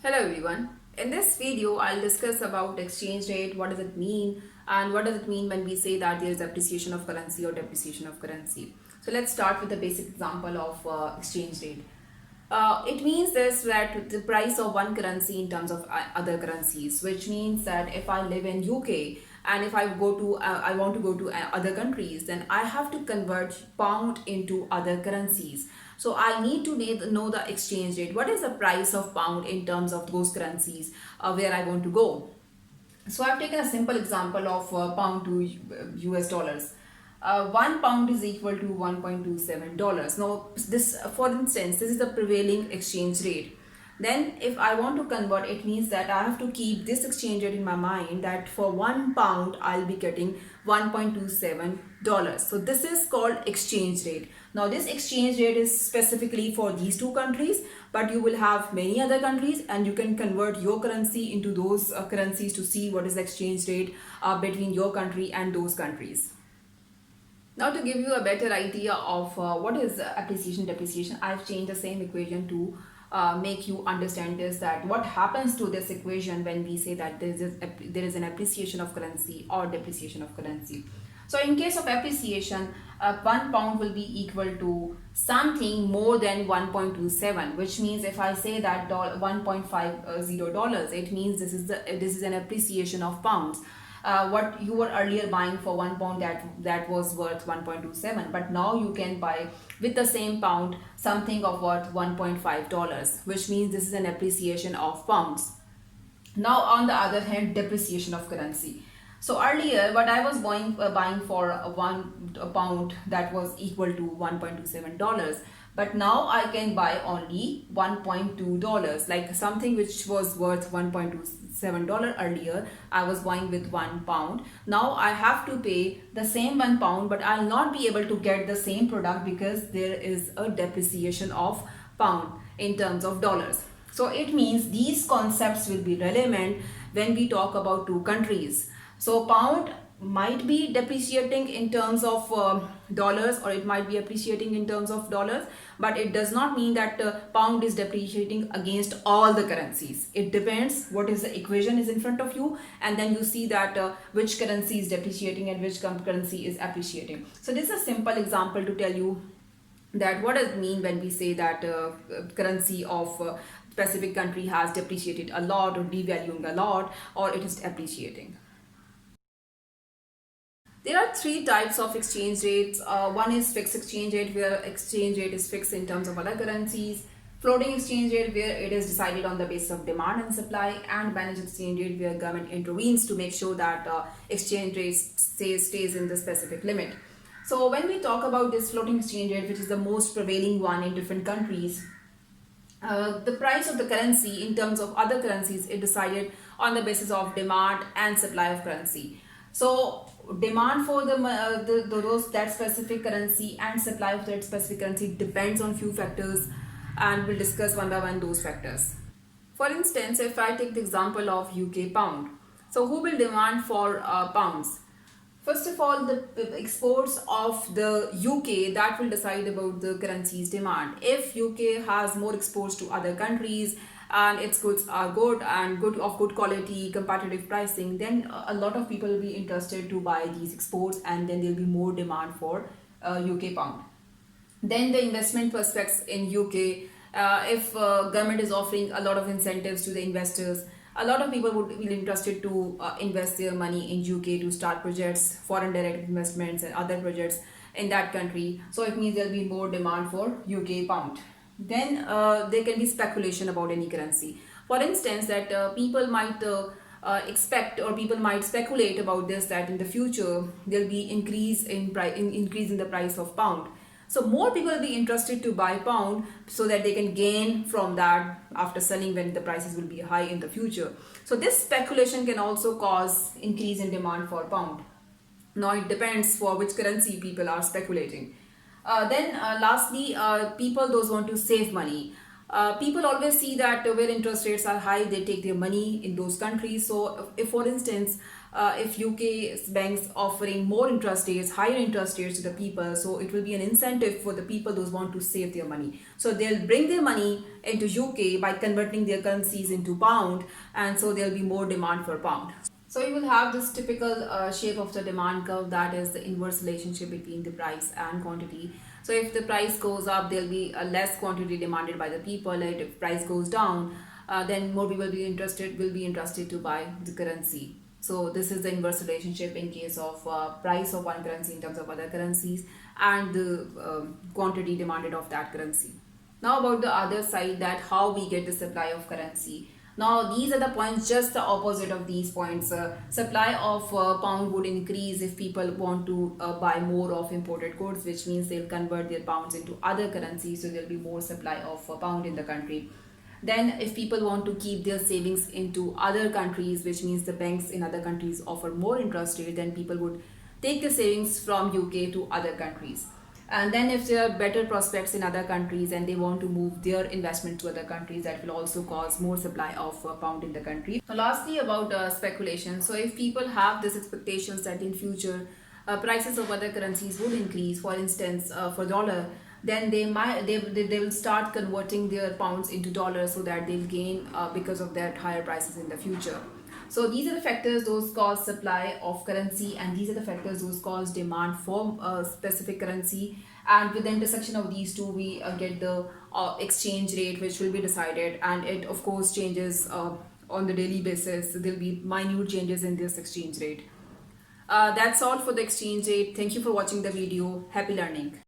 Hello everyone. In this video, I'll discuss about exchange rate, what does it mean, and what does it mean when we say that there is appreciation of currency or depreciation of currency. So let's start with the basic example of exchange rate. It means this that the price of one currency in terms of other currencies, which means that if I live in UK and if I want to go to other countries, then I have to convert pound into other currencies. So I need to know the exchange rate. What is the price of pound in terms of those currencies where I want to go? So I've taken a simple example of pound to US dollars. 1 pound is equal to $1.27. Now, this, for instance, this is the prevailing exchange rate. Then, if I want to convert, it means that I have to keep this exchange rate in my mind that for 1 pound, I'll be getting $1.27. So, this is called exchange rate. Now, this exchange rate is specifically for these two countries, but you will have many other countries and you can convert your currency into those currencies to see what is the exchange rate between your country and those countries. Now to give you a better idea of what is appreciation depreciation, I've changed the same equation to make you understand this, that what happens to this equation when we say that there is an appreciation of currency or depreciation of currency. So in case of appreciation, 1 pound will be equal to something more than 1.27, which means if I say that $1.50, it means this is an appreciation of pounds. What you were earlier buying for 1 pound, that was worth 1.27, but now you can buy with the same pound something of worth $1.5, which means this is an appreciation of pounds. Now on the other hand, depreciation of currency. So earlier what I was buying for a pound, that was equal to $1.27, but now I can buy only $1.2, like something which was worth $1.27 earlier. I was buying with 1 pound. Now I have to pay the same 1 pound, but I'll not be able to get the same product because there is a depreciation of pound in terms of dollars. So it means these concepts will be relevant when we talk about two countries. So pound might be depreciating in terms of dollars, or it might be appreciating in terms of dollars, but it does not mean that pound is depreciating against all the currencies. It depends what is the equation is in front of you, and then you see that which currency is depreciating and which currency is appreciating. So this is a simple example to tell you that what does it mean when we say that currency of specific country has depreciated a lot or devaluing a lot, or it is appreciating. There are three types of exchange rates. One is fixed exchange rate, where exchange rate is fixed in terms of other currencies. Floating exchange rate, where it is decided on the basis of demand and supply. And managed exchange rate, where government intervenes to make sure that exchange rate stays in the specific limit. So when we talk about this floating exchange rate, which is the most prevailing one in different countries, the price of the currency in terms of other currencies is decided on the basis of demand and supply of currency. So demand for those that specific currency and supply of that specific currency depends on few factors, and we'll discuss one by one those factors. For instance, if I take the example of UK pound, so who will demand for pounds? First of all, the exports of the UK, that will decide about the currency's demand. If UK has more exports to other countries and its goods are good and good quality, competitive pricing, then a lot of people will be interested to buy these exports, and then there will be more demand for UK pound. Then the investment prospects in UK, if government is offering a lot of incentives to the investors, a lot of people would be interested to invest their money in UK to start projects, foreign direct investments and other projects in that country. So it means there will be more demand for UK pound. Then there can be speculation about any currency. For instance, that people might expect, or people might speculate about this, that in the future there will be increase in the price of pound. So more people will be interested to buy pound so that they can gain from that after selling when the prices will be high in the future. So this speculation can also cause increase in demand for pound. Now it depends for which currency people are speculating. Then lastly, people those want to save money. People always see that where interest rates are high, they take their money in those countries. So, if for instance, if UK's banks offering more interest rates, higher interest rates to the people, so it will be an incentive for the people those want to save their money. So they'll bring their money into UK by converting their currencies into pound, and so there'll be more demand for pound. So you will have this typical shape of the demand curve, that is the inverse relationship between the price and quantity. So if the price goes up, there'll be a less quantity demanded by the people. And if price goes down, then more people will be interested to buy the currency. So this is the inverse relationship in case of price of one currency in terms of other currencies and the quantity demanded of that currency. Now about the other side, that how we get the supply of currency. Now these are the points just the opposite of these points. Supply of pound would increase if people want to buy more of imported goods, which means they'll convert their pounds into other currencies, so there'll be more supply of pound in the country. Then if people want to keep their savings into other countries, which means the banks in other countries offer more interest rate, then people would take the savings from UK to other countries. And then if there are better prospects in other countries and they want to move their investment to other countries, that will also cause more supply of pound in the country. Now lastly, about speculation. So if people have these expectations that in future prices of other currencies would increase, for instance for dollar, then they will start converting their pounds into dollars so that they'll gain because of that higher prices in the future. So these are the factors those cause supply of currency, and these are the factors those cause demand for a specific currency. And with the intersection of these two, we get the exchange rate, which will be decided, and it of course changes on the daily basis. There'll be minute changes in this exchange rate. That's all for the exchange rate. Thank you for watching the video. Happy learning.